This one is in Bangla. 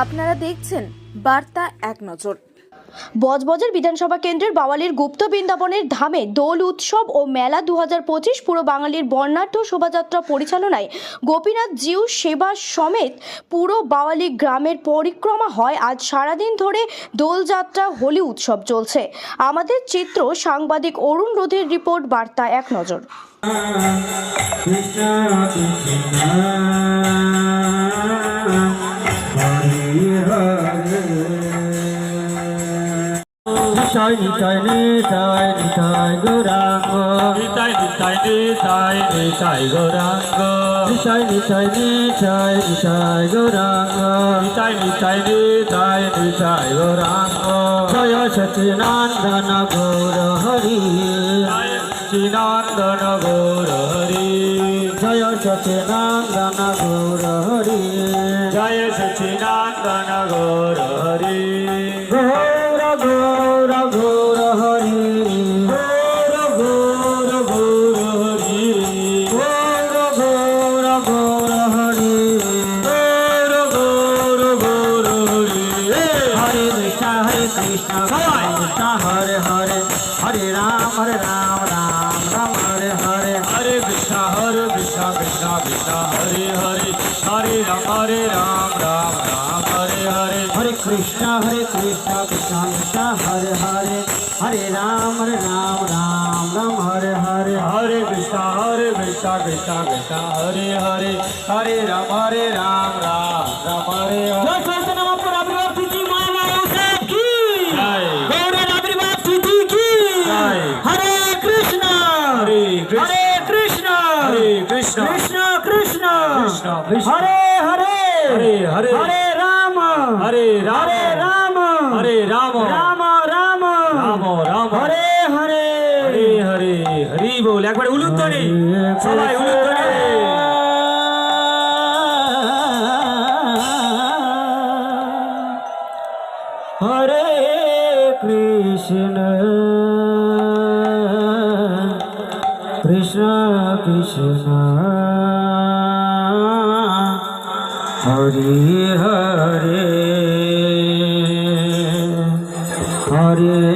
আপনারা দেখছেন বার্তা এক নজর। বজবজের বিধানসভা কেন্দ্রের বাওয়ালির গুপ্ত বৃন্দাবনের ধামে দোল উৎসব ও মেলা 2025 পুরো বাঙালির বর্ণাঢ্য শোভাযাত্রা পরিচালনায় গোপীনাথ জিউ সেবা সমেত পুরো বাওয়ালি গ্রামের পরিক্রমা হয়। আজ সারাদিন ধরে দোলযাত্রা হোলি উৎসব চলছে। আমাদের চিত্র সাংবাদিক অরুণ রোধের রিপোর্ট, বার্তা এক নজর। নিতাই নিতাই নিতাই নিতাই গৌরাঙ্গ নিতাই নিতাই নিতাই নিতাই গৌরাঙ্গ নিতাই নিতাই নিতাই নিতাই গৌরাঙ্গ নিতাই নিতাই নিতাই নিতাই গৌরাঙ্গ জয় সচিনন্দন গৌর হরি জয় সচিনন্দন গৌর হরি জয় সচিনন্দন গৌর হরি জয় সচিনন্দন গৌর হরি গৌর গৌর গৌর হরি গৌর গৌর হরি গৌর গৌর গৌর হরি গৌর গৌর গৌর হরি হরে Krishna Krishna Hare Hare Hare Ram Ram Ram Hare Hare Hare Krishna Krishna Krishna Hare Hare Hare Ram Ram Hare Hare Hare Krishna Krishna Krishna Hare Hare Hare Ram Ram Hare Hare Hare Krishna Krishna Krishna Hare Hare Hare Ram Ram Hare Hare Krishna Krishna Hare Hare Hare Hare Hare Rama Hare Rama Hare Rama Rama Rama Rama Rama Hare Hare Hare Hare Hari bol একবার উলুধ্বনি সবাই উলুধ্বনি Hare Krishna Krishna Krishna Hare Hare Hare